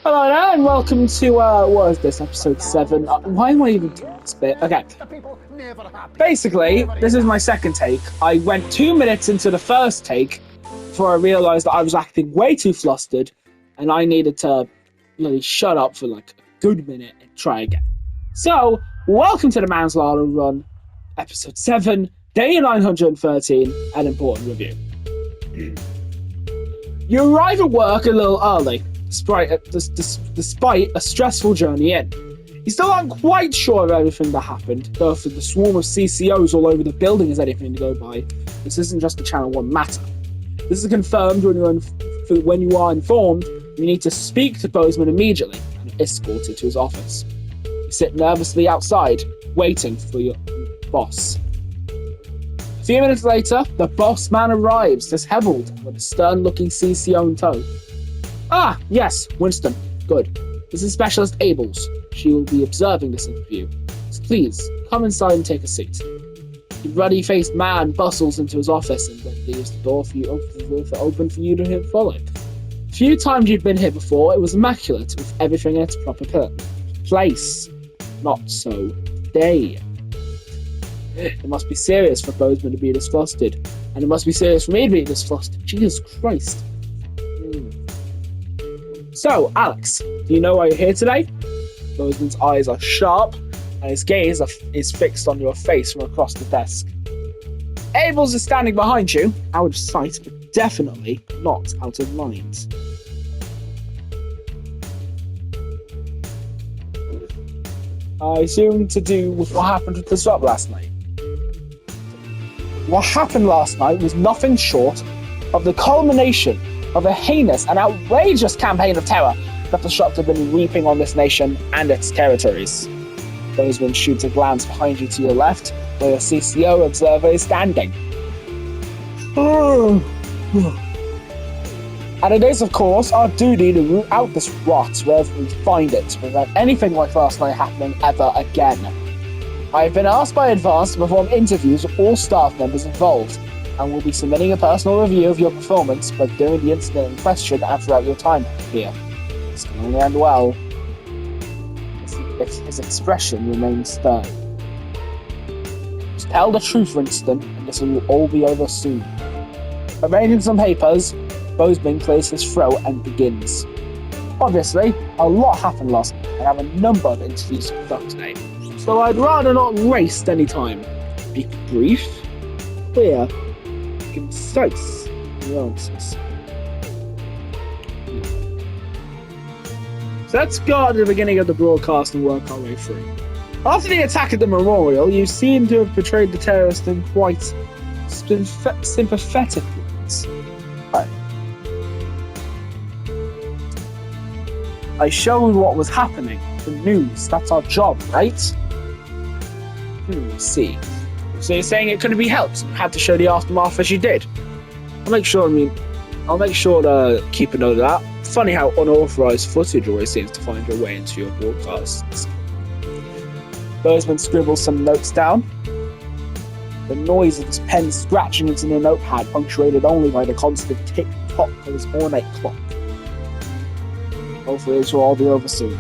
Hello there, and welcome to, what is this, episode 7? Why am I even doing this bit? Okay. Basically, this is my second take. I went 2 minutes into the first take before I realised that I was acting way too flustered, and I needed to really shut up for like a good minute and try again. So, welcome to the Manslaughter Run, episode 7, day 913, an important review. You arrive at work a little early, despite a stressful journey in. You still aren't quite sure of everything that happened, though for the swarm of CCOs all over the building is anything to go by. This isn't just a Channel 1 matter. This is confirmed when you are informed you need to speak to Bozeman immediately and escorted to his office. You sit nervously outside, waiting for your boss. A few minutes later, the boss man arrives, disheveled, with a stern-looking CCO in tow. Ah, yes, Winston. Good. This is Specialist Ables. She will be observing this interview. So please, come inside and take a seat. The ruddy-faced man bustles into his office and then leaves the door open for you to follow. A few times you've been here before, it was immaculate, with everything in its proper place. Not so today. It must be serious for Bozeman to be this flustered, and it must be serious for me to be this flustered. Jesus Christ. So, Alex, do you know why you're here today? Bozeman's eyes are sharp, and his gaze is fixed on your face from across the desk. Ables is standing behind you, out of sight, but definitely not out of mind. I assume to do with what happened with the swap last night. What happened last night was nothing short of the culmination of a heinous and outrageous campaign of terror that the Shots have been reaping on this nation and its territories. Bozeman shoots a glance behind you to your left, where your CCO observer is standing. And it is, of course, our duty to root out this rot wherever we find it, to prevent anything like last night happening ever again. I have been asked by Advance to perform interviews with all staff members involved, and will be submitting a personal review of your performance both during the incident in question and throughout your time here. This can only end well if his expression remains stern. Just tell the truth, Winston, and this will all be over soon. Arranging some papers, Bozeman clears his throat and begins. Obviously, a lot happened last night, and I have a number of interviews to conduct today, so I'd rather not waste any time. Be brief, clear, concise in your answers. So let's go at the beginning of the broadcast and work our way through. After the attack at the memorial, you seem to have portrayed the terrorist in quite sympathetic ways. Right. I showed what was happening. The news. That's our job, right? See. So you're saying it couldn't be helped? You had to show the aftermath as you did? I'll make sure to keep a note of that. Funny how unauthorized footage always seems to find your way into your broadcasts. Bozeman scribbles some notes down. The noise of his pen scratching into the notepad, punctuated only by the constant tick-tock of his ornate clock. Hopefully this will all be over soon.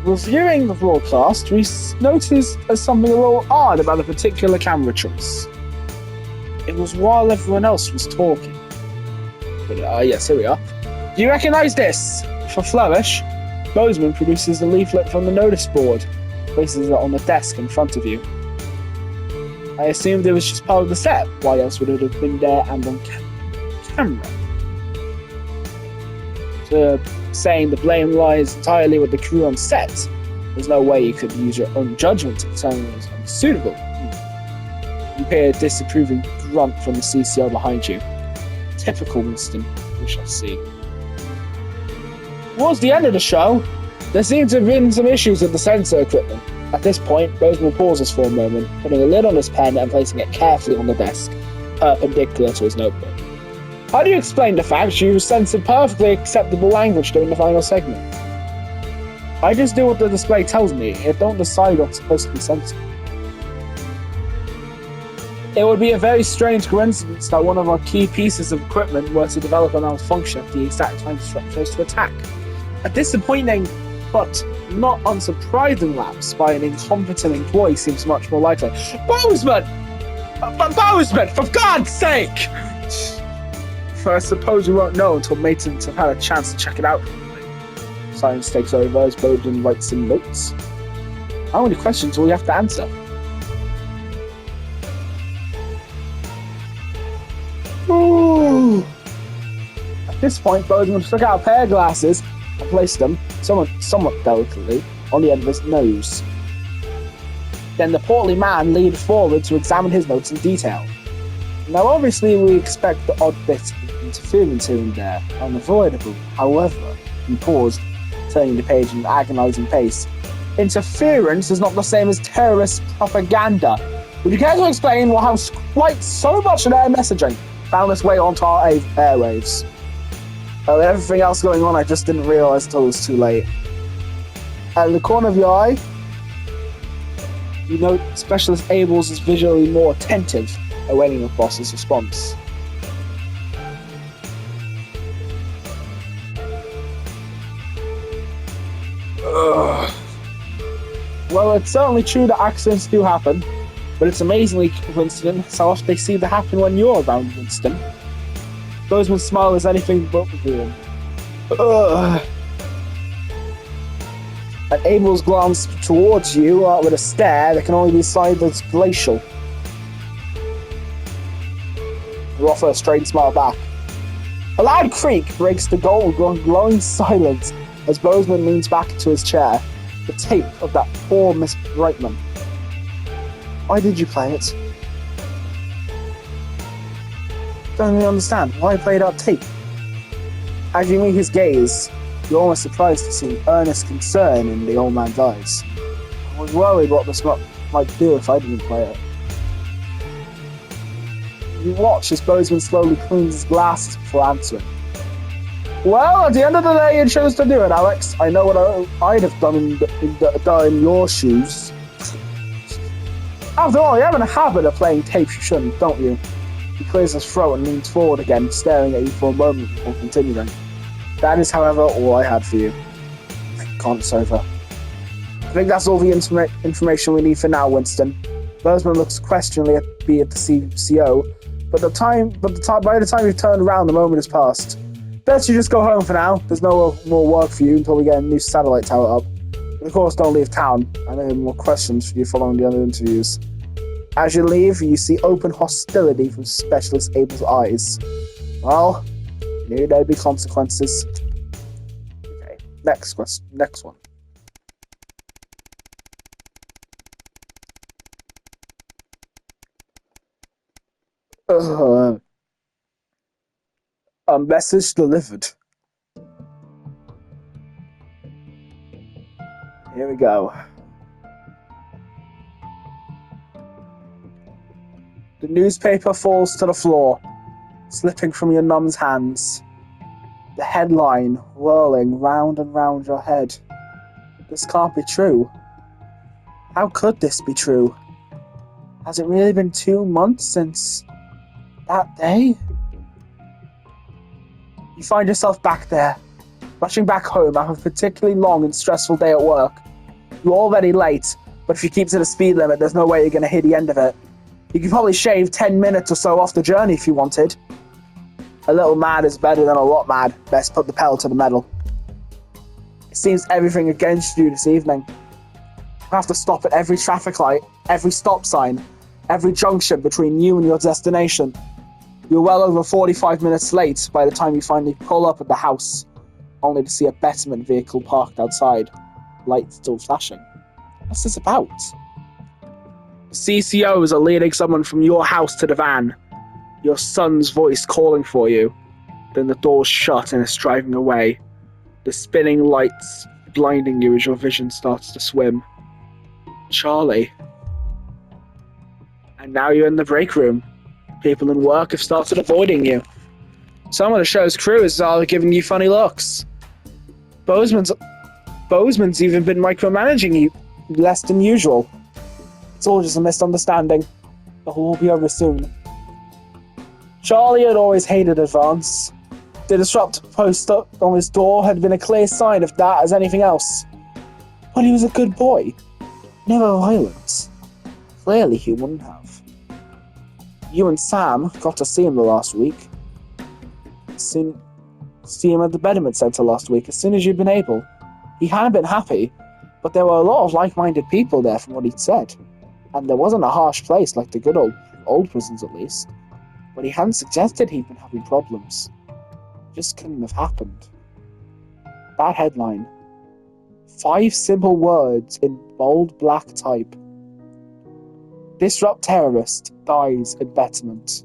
Reviewing the broadcast, we noticed something a little odd about a particular camera choice. It was while everyone else was talking. But, yes, here we are. Do you recognise this? For Flourish, Bozeman produces a leaflet from the notice board, places it on the desk in front of you. I assumed it was just part of the set. Why else would it have been there and on camera? So, saying the blame lies entirely with the crew on set, there's no way you could use your own judgment to determine it was unsuitable. You hear a disapproving grunt from the CCO behind you. Typical Winston, we shall see. Towards the end of the show, there seems to have been some issues with the sensor equipment. At this point, Bozeman pauses for a moment, putting a lid on his pen and placing it carefully on the desk, perpendicular to his notebook. How do you explain the fact you censored perfectly acceptable language during the final segment? I just do what the display tells me. It don't decide what's supposed to be censored. It would be a very strange coincidence that one of our key pieces of equipment were to develop a malfunction at the exact time supposed to attack. A disappointing but not unsurprising lapse by an incompetent employee seems much more likely. Bozeman! Bozeman, for God's sake! I suppose we won't know until maintenance have had a chance to check it out. Silence takes over as Bozeman writes some notes. How many questions will you have to answer? Ooh. At this point, Bozeman took out a pair of glasses and placed them, somewhat delicately, on the end of his nose. Then the portly man leaned forward to examine his notes in detail. Now obviously we expect the odd bit of interference here and there, unavoidable. However, he paused, turning the page at an agonizing pace. Interference is not the same as terrorist propaganda. Would you care to explain how quite so much of their messaging found its way onto our airwaves? With everything else going on, I just didn't realise until it was too late. At the corner of your eye, you note Specialist Abels is visually more attentive, awaiting the boss's response. Ugh. Well, it's certainly true that accidents do happen, but it's amazingly coincident how often they seem to happen when you're around, Winston. Bozeman's smile is anything but revealing. And Abel's glance towards you with a stare that can only be described as glacial. You offer a strained smile back. A loud creak breaks the glowing silence as Bozeman leans back into his chair. The tape of that poor Miss Brightman. Why did you play it? Don't really understand. Why play that tape? As you meet his gaze, you're almost surprised to see earnest concern in the old man's eyes. I was worried what this might do if I didn't play it. You watch as Bozeman slowly cleans his glasses before answering. Well, at the end of the day, you chose to do it, Alex. I know what I'd have done in your shoes. After all, you have a habit of playing tapes you shouldn't, don't you? He clears his throat and leans forward again, staring at you for a moment before continuing. That is, however, all I had for you. Thank God it's over. I think that's all the information we need for now, Winston. Bozeman looks questioningly at the CCO, but by the time you've turned around, the moment has passed. Best you just go home for now. There's no more work for you until we get a new satellite tower up. But of course, don't leave town. I may have more questions for you following the other interviews. As you leave, you see open hostility from Specialist Abel's eyes. Well, knew there'd be consequences. Okay, next one. A message delivered. Here we go. The newspaper falls to the floor, slipping from your numb's hands. The headline whirling round and round your head. This can't be true. How could this be true? Has it really been 2 months since that day? You find yourself back there, rushing back home after a particularly long and stressful day at work. You're already late, but if you keep to the speed limit, there's no way you're going to hit the end of it. You could probably shave 10 minutes or so off the journey if you wanted. A little mad is better than a lot mad. Best put the pedal to the metal. It seems everything against you this evening. You have to stop at every traffic light, every stop sign, every junction between you and your destination. You're well over 45 minutes late by the time you finally pull up at the house, only to see a betterment vehicle parked outside, lights still flashing. What's this about? The CCOs are leading someone from your house to the van, your son's voice calling for you. Then the doors shut and it's driving away, the spinning lights blinding you as your vision starts to swim. Charlie. And now you're in the break room. People in work have started avoiding you. Some of the show's crew is giving you funny looks. Bozeman's even been micromanaging you less than usual. It's all just a misunderstanding. It will all be over soon. Charlie had always hated advance. The disruptor post up on his door had been a clear sign of that as anything else. But he was a good boy. Never violent. Clearly he wouldn't have. You and Sam got to see him the last week. See him at the Betterment Centre last week as soon as you'd been able. He hadn't been happy, but there were a lot of like-minded people there from what he'd said. And there wasn't a harsh place like the good old prisons at least. But he hadn't suggested he'd been having problems. Just couldn't have happened. That headline. 5 simple words in bold black type. Disrupt terrorist dies in Betterment.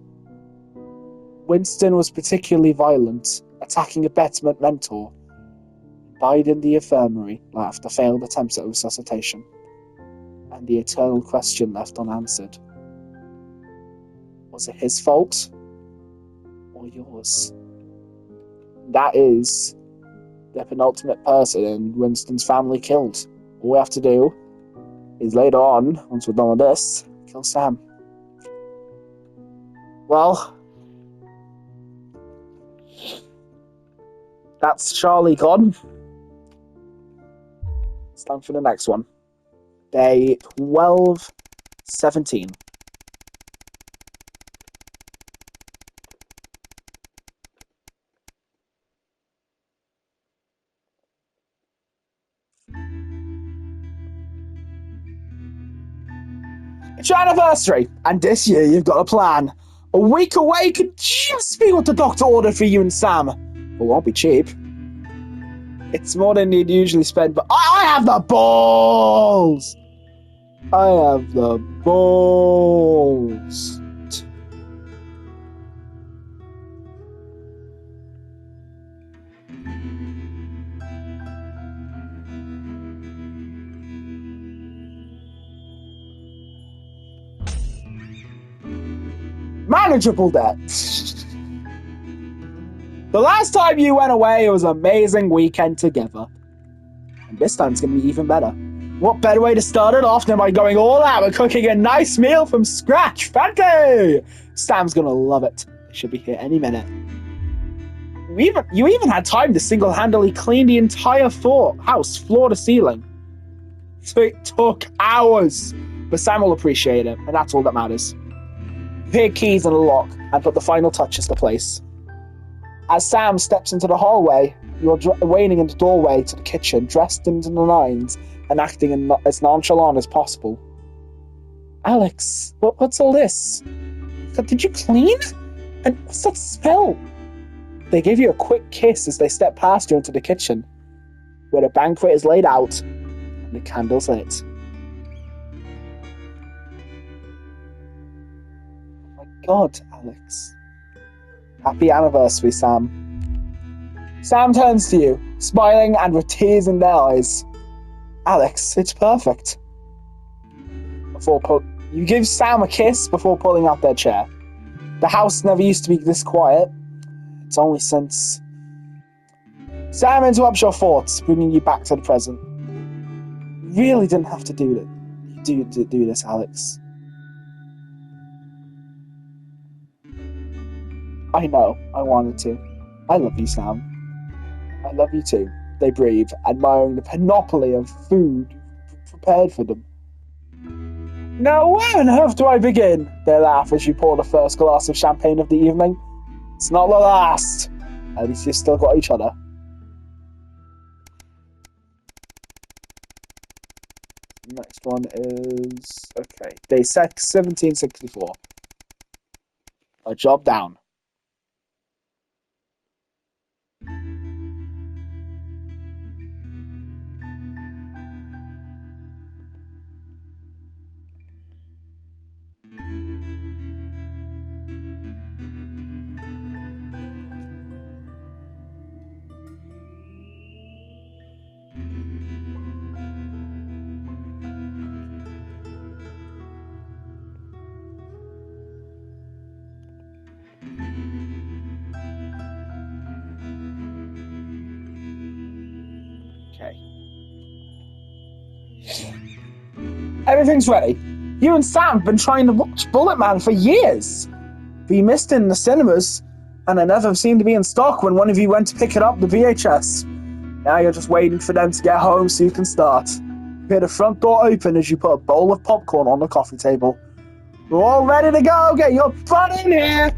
Winston was particularly violent, attacking a Betterment mentor. Died in the infirmary after failed attempts at resuscitation. And the eternal question left unanswered. Was it his fault? Or yours? That is the penultimate person in Winston's family killed. All we have to do is later on, once we're done with this, kill Sam. Well, that's Charlie gone. It's time for the next one. Day 12-17. It's your anniversary, and this year you've got a plan. A week away could just be what the doctor ordered for you and Sam. It won't be cheap. It's more than you'd usually spend, but I have the balls! I have the balls. Manageable debt. The last time you went away, it was an amazing weekend together. And this time it's going to be even better. What better way to start it off than by going all out and cooking a nice meal from scratch? Fancy! Sam's going to love it. It should be here any minute. You even had time to single-handedly clean the entire house, floor to ceiling. So it took hours. But Sam will appreciate it, and that's all that matters. You hear keys in the lock and put the final touches to place. As Sam steps into the hallway, you're waiting in the doorway to the kitchen, dressed into the nines and acting as nonchalant as possible. Alex, what's all this? Did you clean? And what's that smell? They give you a quick kiss as they step past you into the kitchen, where the banquet is laid out and the candles lit. God, Alex. Happy anniversary, Sam. Sam turns to you, smiling and with tears in their eyes. Alex, it's perfect. You give Sam a kiss before pulling out their chair. The house never used to be this quiet. It's only since... Sam interrupts your thoughts, bringing you back to the present. You really didn't have to do this, Alex. I know, I wanted to. I love you, Sam. I love you too. They breathe, admiring the panoply of food prepared for them. Now, where on earth do I begin? They laugh as you pour the first glass of champagne of the evening. It's not the last. At least you've still got each other. Next one is... Okay. Day 1764. A job down. Everything's ready. You and Sam have been trying to watch Bullet Man for years. But you missed it in the cinemas, and it never seemed to be in stock when one of you went to pick it up, the VHS. Now you're just waiting for them to get home so you can start. You hear the front door open as you put a bowl of popcorn on the coffee table. We're all ready to go, get your butt in here!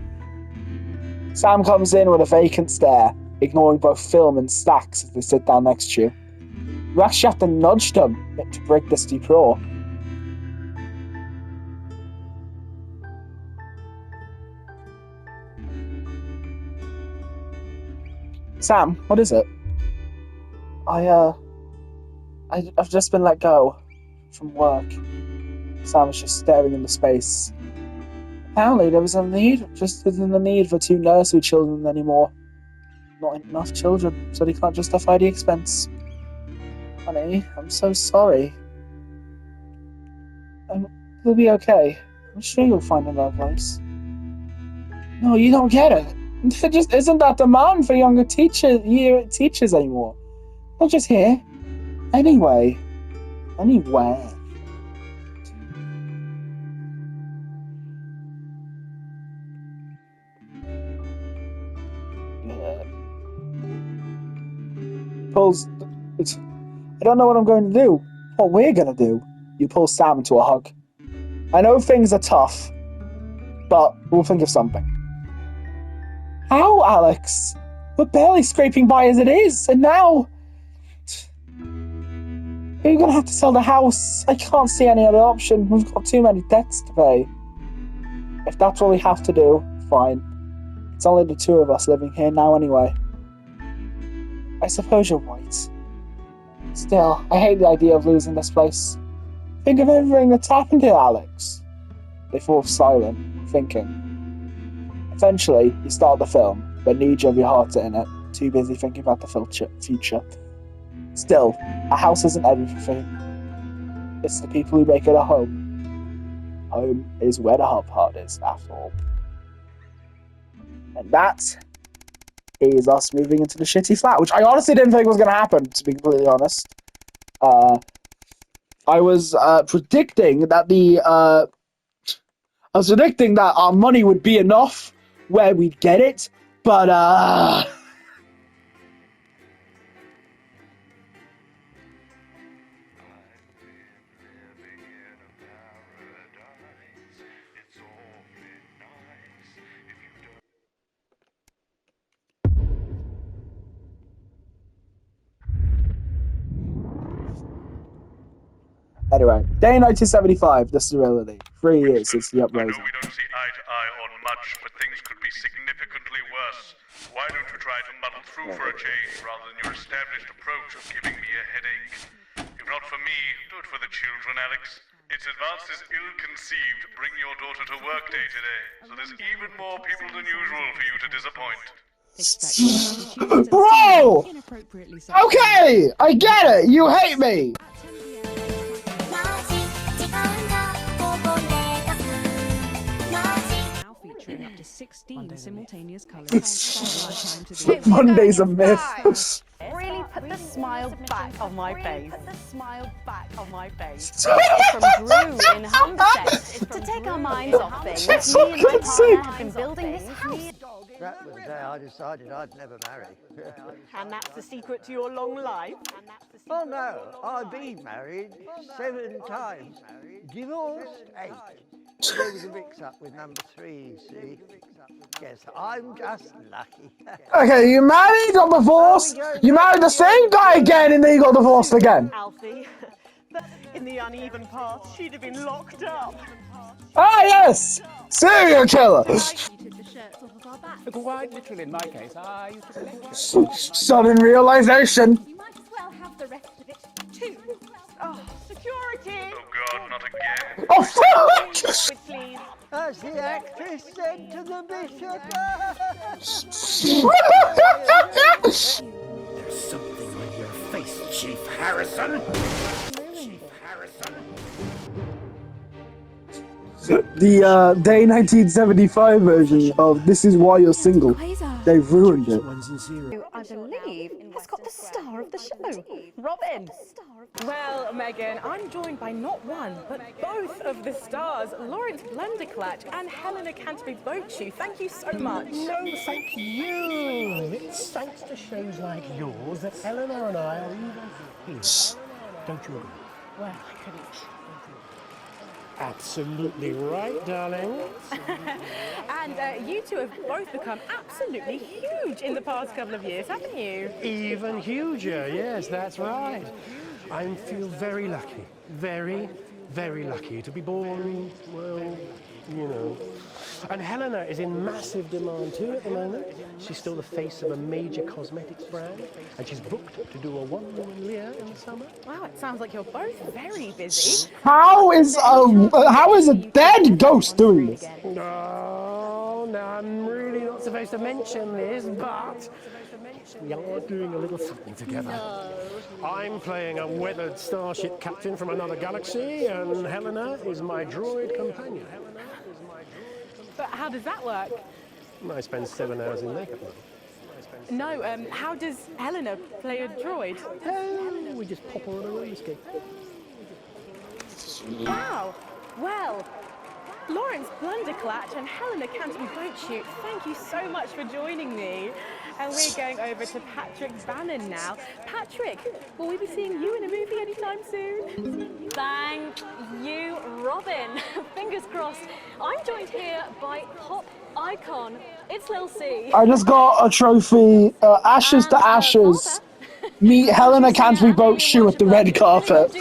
Sam comes in with a vacant stare, ignoring both film and Stacks as they sit down next to you. You actually have to nudge them to break this deep roar. Sam, what is it? I've just been let go from work. Sam was just staring into space. Apparently there was a need for 2 nursery children anymore. Not enough children, so they can't justify the expense. Honey, I'm so sorry. It'll be okay. I'm sure you'll find another place. No, you don't get it. There just isn't that demand for younger teachers anymore. Not just here. Anywhere. Pulls. I don't know what I'm going to do. What we're going to do. You pull Sam into a hug. I know things are tough, but we'll think of something. How, Alex? We're barely scraping by as it is, and now... You're going to have to sell the house. I can't see any other option. We've got too many debts to pay. If that's what we have to do, fine. It's only the 2 of us living here now anyway. I suppose you're right. Still, I hate the idea of losing this place. Think of everything that's happened here, Alex. They fall silent, thinking. Eventually, you start the film, but neither of your hearts are in it, too busy thinking about the future. Still, a house isn't everything. It's the people who make it a home. Home is where the hard part is, after all. And that is us moving into the shitty flat, which I honestly didn't think was going to happen, to be completely honest. I was predicting that our money would be enough where we'd get it, but anyway, day 1975, the Sterility. 3 years since the uprising. I know we don't see eye to eye on much, but things could be significantly worse. Why don't you try to muddle through for a change rather than your established approach of giving me a headache? If not for me, do it for the children, Alex. It's advanced as ill-conceived. Bring your daughter to work day today, so there's even more people than usual for you to disappoint. Bro! Okay, I get it. You hate me. Featuring up to 16 simultaneous colours. Monday's a myth. Really put the smile back on my face. Put the smile back on my face. It's from Drew in Humbersett. To take our minds off things, me and my partner have been building this house. That was the day I decided I'd never marry. And that's the secret to your long life? Oh no, I've been married 7 times. Divorced 8. There was a mix-up with number 3, you see. Yes, I'm just lucky. Okay, you married, got divorced, you married the same guy again, and then you got divorced again. Alfie, but in the uneven past, she'd have been locked up. Ah, yes! Serial killer! Quite literally, in my case, I used to collect. Sudden realization. You might as well have the rest of it too. Oh, security! Oh God, not again. Oh, fuck! Please. As the actress said to the bishop. There's something on your face, Chief Harrison. Chief Harrison. The day 1975 version of This Is Why You're Single. They've ruined it. I believe has got the star of the show. Robin. Well, Megan, I'm joined by not one, but both of the stars, Lawrence Blunderclatch and Helena Canterbury-Bochu. Thank you so much. No, thank you. It's thanks to shows like yours that Eleanor and I are even here. Don't you agree? Well, I couldn't. Absolutely right, darling. And you two have both become absolutely huge in the past couple of years, haven't you? Even huger, yes, that's right. I feel very lucky, very, very lucky to be born, well, you know. And Helena is in massive demand too at the moment. She's still the face of a major cosmetics brand, and she's booked to do a one-woman Lear in the summer. Wow, it sounds like you're both very busy. How is a dead ghost doing this? No, I'm really not supposed to mention this, but we are doing a little something together. No. I'm playing a weathered starship captain from another galaxy, and Helena is my droid companion. But how does that work? I spend 7 hours in makeup. No, how does Helena play a droid? Oh, we just pop her on a roller skate. Wow. Well, Lawrence Blunderclatch and Helena Canterbury-Bochu, thank you so much for joining me. And we're going over to Patrick Bannon now. Patrick, will we be seeing you in a movie anytime soon? Thank you, Robin. Fingers crossed. I'm joined here by pop icon. It's Lil C. I just got a trophy, Ashes to Ashes. Meet Helena Canterbury-Bochu at the red carpet.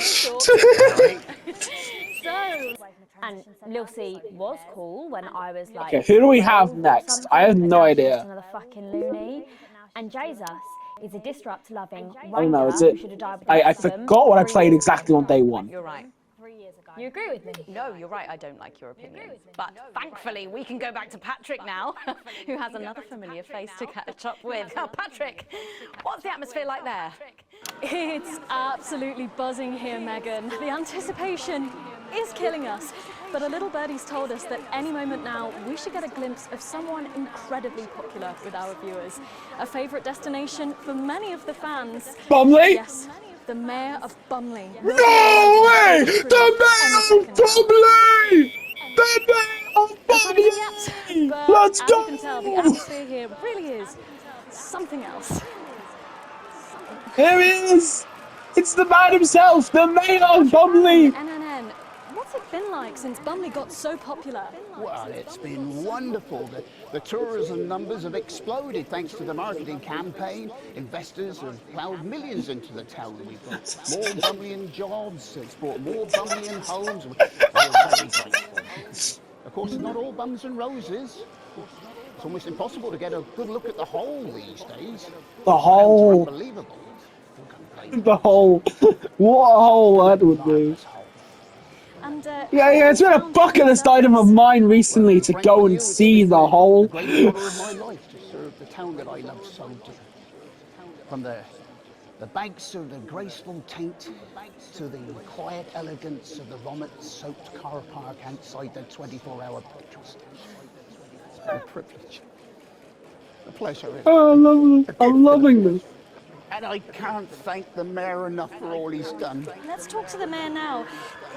And Lil C was cool when I was like... Okay, who do we have next? I have no idea. Another fucking loony. And Jesus is a disrupt-loving I don't know, is it? I forgot what I played exactly on day one. You're right. 3 years ago. You agree with me? No, you're right, I don't like your opinion. But thankfully, we can go back to Patrick now, who has another familiar face to catch up with. Now, Patrick, what's the atmosphere like there? It's absolutely buzzing here, Megan. The anticipation is killing us. But a little birdie's told us that any moment now, we should get a glimpse of someone incredibly popular with our viewers. A favourite destination for many of the fans. Bumley? Yes, the mayor of Bumley. No way! The mayor of Bumley! The mayor of Bumley! Let's go! As you can tell, the atmosphere here really is something else. Here he is! It's the man himself, the mayor of Bumley! NNN, what's it been like since Bumley got so popular? Well, it's been wonderful. The tourism numbers have exploded thanks to the marketing campaign. Investors have ploughed millions into the town. We've got more Bumleyan jobs. It's brought more Bumleyan homes. We're very grateful. Of course, it's not all bums and roses. It's almost impossible to get a good look at the whole these days. The whole. Unbelievable. The whole. What a hole that would be. And, yeah, it's been a bucket list item of mine recently to go and see the hole. The great honour of my life to serve the town that I love so dearly. From the banks of the graceful Taint to the quiet elegance of the vomit-soaked car park outside the 24-hour petrol station. It's been a privilege. A pleasure. Oh, I'm loving this. And I can't thank the mayor enough for all he's done. Let's talk to the mayor now.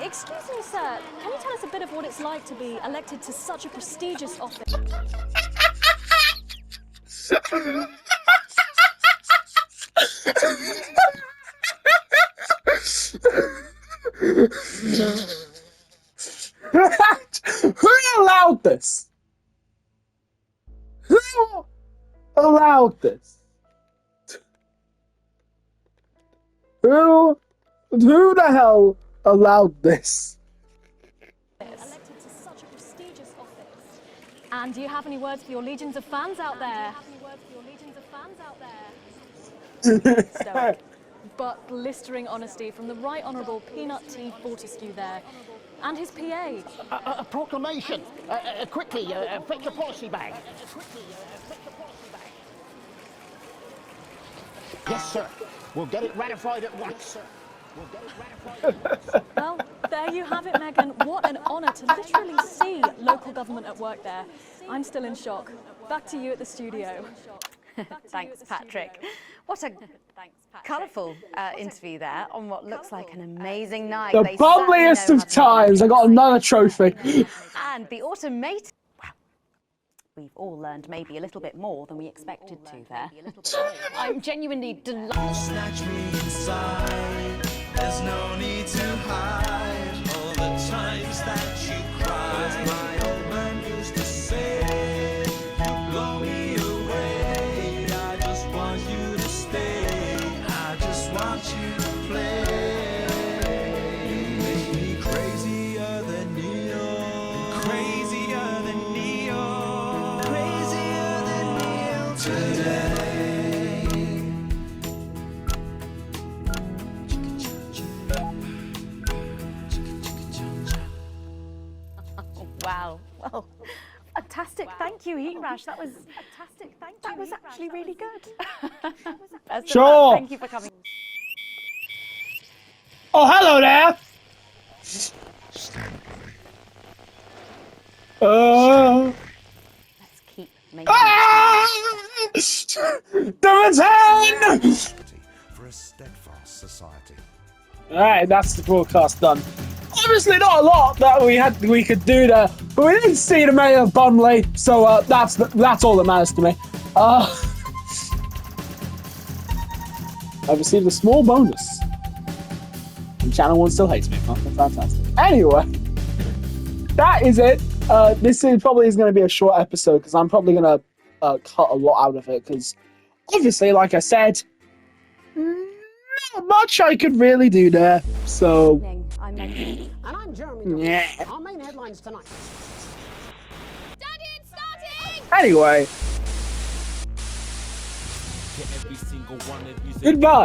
Excuse me, sir. Can you tell us a bit of what it's like to be elected to such a prestigious office? Who allowed this? Who allowed this? Who the hell allowed this? Elected to such a prestigious office. And do you have any words for your legions of fans out there? Stoic, but blistering honesty from the Right Honourable Peanut T. Fortescue there. And his PA. A proclamation. Quickly, fetch a policy bag. Yes, sir. We'll get it ratified at once, sir. Well, there you have it, Megan. What an honour to literally see local government at work there. I'm still in shock. Back to you at the studio. Thanks, Patrick. What a colourful interview there on what looks like an amazing night. The They certainly bumliest know of how to times. I got another trophy. And the automated... Well, we've all learned maybe a little bit more than we expected to there. I'm genuinely delighted. Snatch me inside. There's no need to hide all the times that you cried. My old man used to say, you blow me away. I just want you to stay. I just want you to play. You make me crazier than neon. Crazier than neon. Crazier than neon today. Wow. Well, fantastic. Thank you, Heat Rash. That was fantastic. That was actually really good. Best of Sure. luck. Thank you for coming. Oh, hello there. Let's keep making The return! For a steadfast society. Alright, that's the broadcast done. Obviously not a lot that we could do there, but we didn't see the mayor of Bumley, so that's all that matters to me. I received a small bonus. And Channel 1 still hates me. Oh, fantastic. Anyway, that is it. This is probably going to be a short episode because I'm probably going to cut a lot out of it because obviously, like I said, not much I could really do there. So, I'm Megan. And I'm Jeremy. yeah. Our main headlines tonight. Starting! Anyway, goodbye.